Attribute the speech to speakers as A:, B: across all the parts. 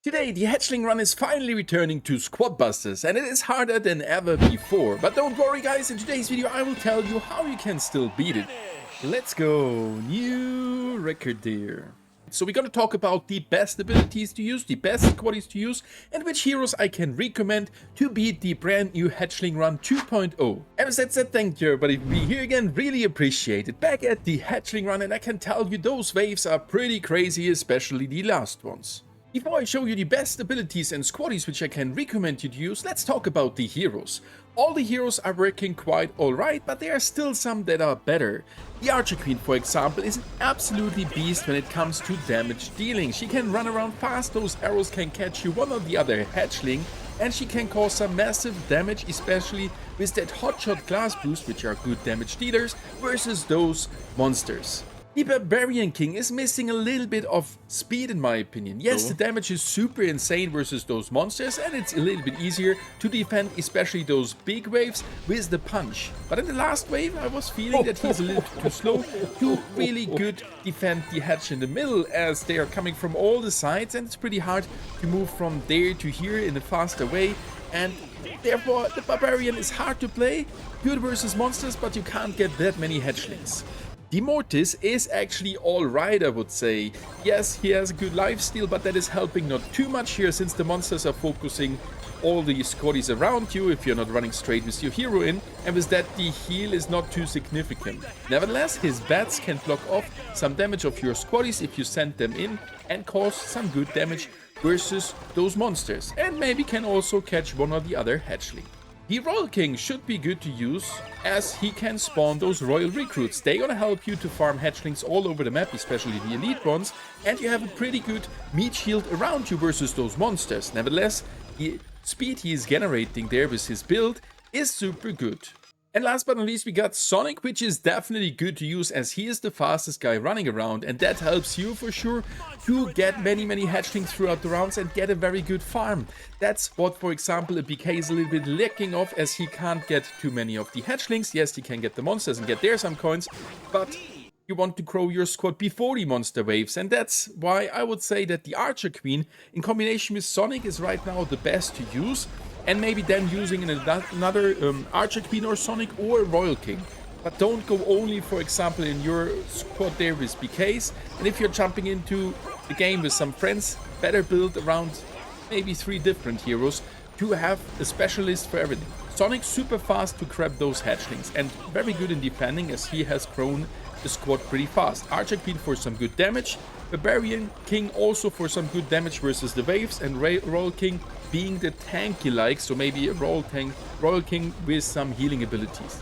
A: Today, the Hatchling Run is finally returning to Squadbusters, and it is harder than ever before. But don't worry guys, in today's video I will tell you how you can still beat it. Let's go, new record there. So we're gonna talk about the best abilities to use, the best squaddies to use, and which heroes I can recommend to beat the brand new Hatchling Run 2.0. And as I said, thank you everybody for being here again, really appreciate it. Back at the Hatchling Run, and I can tell you those waves are pretty crazy, especially the last ones. Before I show you the best abilities and squaddies which I can recommend you to use, let's talk about the heroes. All the heroes are working quite alright, but there are still some that are better. The Archer Queen, for example, is an absolutely beast when it comes to damage dealing. She can run around fast, those arrows can catch you one or the other hatchling, and she can cause some massive damage, especially with that hotshot glass boost, which are good damage dealers, versus those monsters. The Barbarian King is missing a little bit of speed in my opinion. Yes, the damage is super insane versus those monsters, and it's a little bit easier to defend, especially those big waves with the punch. But in the last wave, I was feeling that he's a little too slow to really good defend the hatch in the middle, as they are coming from all the sides, and it's pretty hard to move from there to here in a faster way. And therefore, the Barbarian is hard to play, good versus monsters, but you can't get that many hatchlings. The Mortis is actually alright, I would say. Yes, he has a good lifesteal, but that is helping not too much here, since the monsters are focusing all the squaddies around you if you're not running straight with your hero in, and with that the heal is not too significant. Nevertheless, his bats can block off some damage of your squaddies if you send them in, and cause some good damage versus those monsters, and maybe can also catch one or the other hatchling. The Royale King should be good to use, as he can spawn those royal recruits. They're gonna help you to farm hatchlings all over the map, especially the elite ones, and you have a pretty good meat shield around you versus those monsters. Nevertheless, the speed he is generating there with his build is super good. And last but not least, we got Sonic, which is definitely good to use, as he is the fastest guy running around, and that helps you for sure to get many hatchlings throughout the rounds and get a very good farm. That's what, for example, a BK is a little bit lacking of, as he can't get too many of the hatchlings. Yes, he can get the monsters and get there some coins, but you want to grow your squad before the monster waves, and that's why I would say that the Archer Queen in combination with Sonic is right now the best to use. And maybe then using another Archer Queen or Sonic or Royale King. But don't go only, for example, in your squad there with BKs. And if you're jumping into the game with some friends, better build around maybe 3 different heroes to have a specialist for everything. Sonic super fast to grab those hatchlings, and very good in defending, as he has grown the squad pretty fast. Archer Queen for some good damage, Barbarian King also for some good damage versus the waves, and Royale King being the tanky like, so maybe a Royale King with some healing abilities.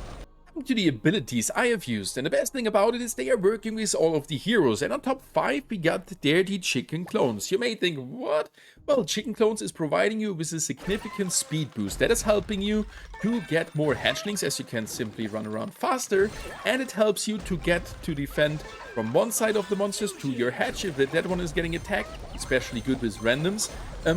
A: To the abilities I have used, and the best thing about it is they are working with all of the heroes, and on top 5 we got there the chicken clones. You may think, what? Well, chicken clones is providing you with a significant speed boost that is helping you to get more hatchlings, as you can simply run around faster, and it helps you to get to defend from one side of the monsters to your hatch if that one is getting attacked, especially good with randoms,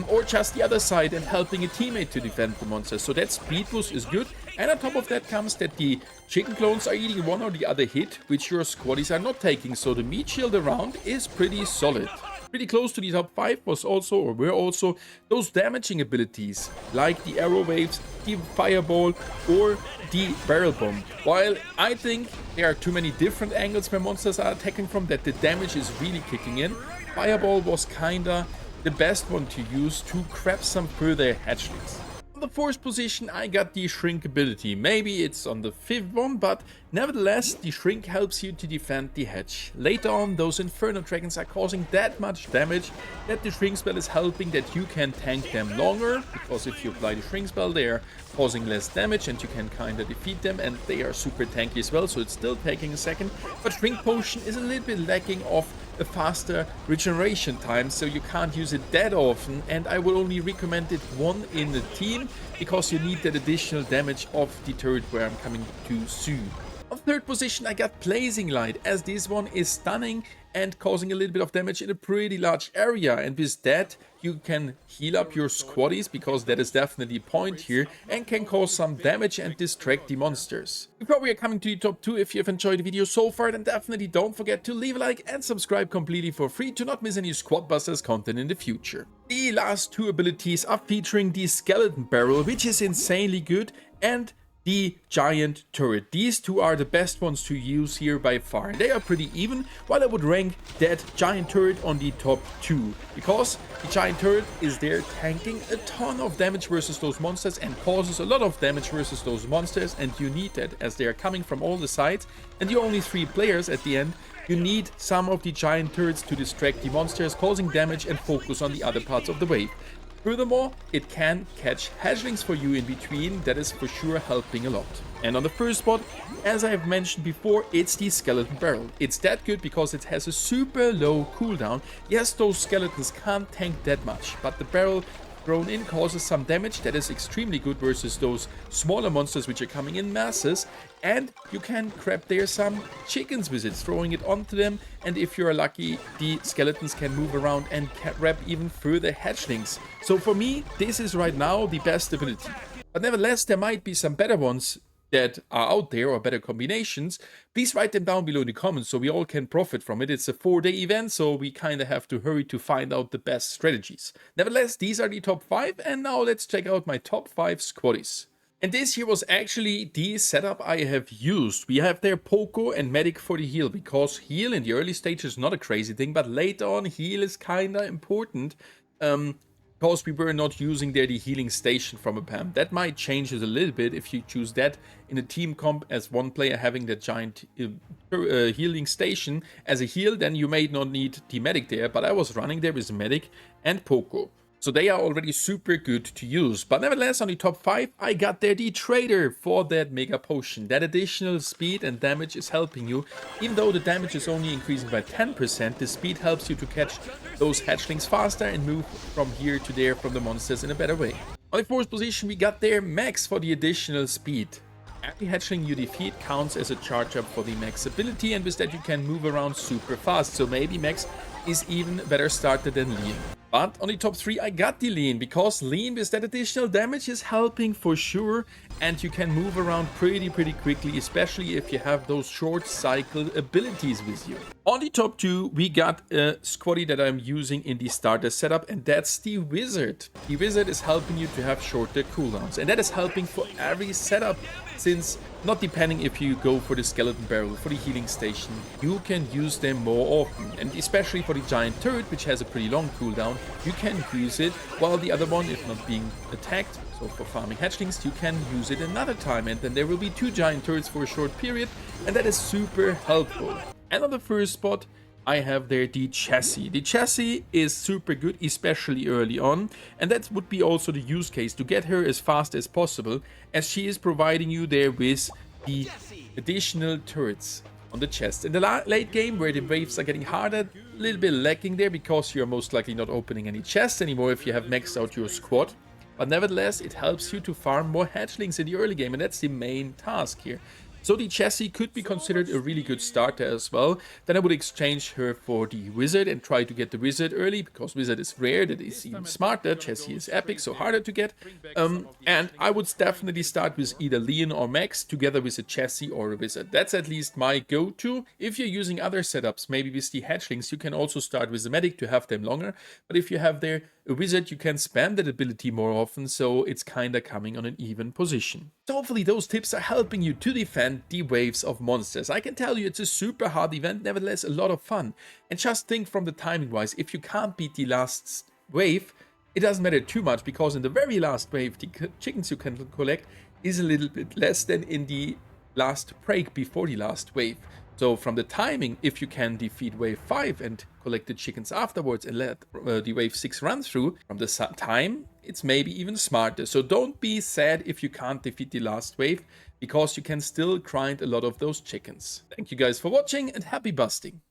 A: or just the other side and helping a teammate to defend the monsters. So that speed boost is good, and on top of that comes that the chicken clones are eating one or the other hit, which your squaddies are not taking, so the meat shield around is pretty solid. Pretty close to the top 5 were also those damaging abilities, like the arrow waves, the fireball, or the barrel bomb. While I think there are too many different angles where monsters are attacking from, that the damage is really kicking in, fireball was kinda the best one to use to grab some further hatchlings. On the 4th position I got the shrink ability. Maybe it's on the 5th one, but nevertheless the shrink helps you to defend the hatch. Later on, those inferno dragons are causing that much damage that the shrink spell is helping that you can tank them longer, because if you apply the shrink spell they are causing less damage and you can kinda defeat them, and they are super tanky as well, so it's still taking a second. But shrink potion is a little bit lacking of a faster regeneration time, so you can't use it that often, and I will only recommend it one in the team, because you need that additional damage of the turret where I'm coming to soon. On On third position, I got Blazing Light, as this one is stunning and causing a little bit of damage in a pretty large area. And with that, you can heal up your Squaddies, because that is definitely a point here, and can cause some damage and distract the monsters. Before we are coming to the top 2, if you have enjoyed the video so far, then definitely don't forget to leave a like and subscribe completely for free to not miss any Squad Busters content in the future. The last 2 abilities are featuring the Skeleton Barrel, which is insanely good, and the Giant Turret. These 2 are the best ones to use here by far. They are pretty even, while I would rank that Giant Turret on the top 2. Because the Giant Turret is there tanking a ton of damage versus those monsters and causes a lot of damage versus those monsters, and you need that as they are coming from all the sides and you're only 3 players at the end. You need some of the Giant Turrets to distract the monsters, causing damage and focus on the other parts of the wave. Furthermore, it can catch hatchlings for you in between. That is for sure helping a lot. And on the first spot, as I have mentioned before, it's the Skeleton Barrel. It's that good because it has a super low cooldown. Yes, those skeletons can't tank that much, but the barrel thrown in causes some damage. That is extremely good versus those smaller monsters which are coming in masses. And you can grab there some chickens with it, throwing it onto them. And if you're lucky, the skeletons can move around and grab even further hatchlings. So for me, this is right now the best ability. But nevertheless, there might be some better ones that are out there, or better combinations. Please write them down below in the comments so we all can profit from it. It's a 4-day event, so we kind of have to hurry to find out the best strategies. Nevertheless, these are the top 5, and now let's check out my top 5 Squaddies. And this here was actually the setup I have used. We have there Poco and Medic for the heal, because heal in the early stage is not a crazy thing, but later on heal is kinda important. Because we were not using there the healing station from a PAM. That might change it a little bit if you choose that in a team comp as one player having that giant healing station as a heal, then you may not need the medic there, but I was running there with medic and Poco. So they are already super good to use. But nevertheless, on the top 5, I got there the Trader for that Mega Potion. That additional speed and damage is helping you. Even though the damage is only increasing by 10%, the speed helps you to catch those hatchlings faster and move from here to there from the monsters in a better way. On the 4th position, we got there Max for the additional speed. Every hatchling you defeat counts as a charge up for the Max ability, and with that you can move around super fast. So maybe Max is even better started than Lean. But on the top 3, I got the Lean, because Lean with that additional damage is helping for sure, and you can move around pretty quickly, especially if you have those short cycle abilities with you. On the top 2, we got a Squaddie that I'm using in the starter setup, and that's the Wizard. The Wizard is helping you to have shorter cooldowns, and that is helping for every setup, since not depending if you go for the Skeleton Barrel, for the healing station, you can use them more often. And especially for the Giant Turret, which has a pretty long cooldown, you can use it, while the other one, if not being attacked, so for farming hatchlings, you can use it another time, and then there will be 2 Giant Turrets for a short period, and that is super helpful. And on the first spot, I have there the Jessie. The Jessie is super good, especially early on, and that would be also the use case, to get her as fast as possible, as she is providing you there with the additional turrets on the chest. In the late game, where the waves are getting harder, a little bit lacking there, because you're most likely not opening any chests anymore if you have maxed out your squad. But nevertheless, it helps you to farm more hatchlings in the early game, and that's the main task here. So the Jessie could be considered a really good starter as well. Then I would exchange her for the Wizard and try to get the Wizard early, because Wizard is rare, that is even smarter. Jessie is epic, so harder to get. And I would definitely start with either Leon or Max together with a Jessie or a Wizard. That's at least my go-to. If you're using other setups, maybe with the hatchlings, you can also start with the Medic to have them longer. But if you have there a Wizard, you can spam that ability more often, so it's kinda coming on an even position. So hopefully those tips are helping you to defend the waves of monsters. I can tell you it's a super hard event, nevertheless a lot of fun. And just think from the timing wise, if you can't beat the last wave, it doesn't matter too much, because in the very last wave, the chickens you can collect is a little bit less than in the last break before the last wave. So from the timing, if you can defeat wave 5 and collect the chickens afterwards and let the wave 6 run through, from the time, it's maybe even smarter. So don't be sad if you can't defeat the last wave, because you can still grind a lot of those chickens. Thank you guys for watching, and happy busting!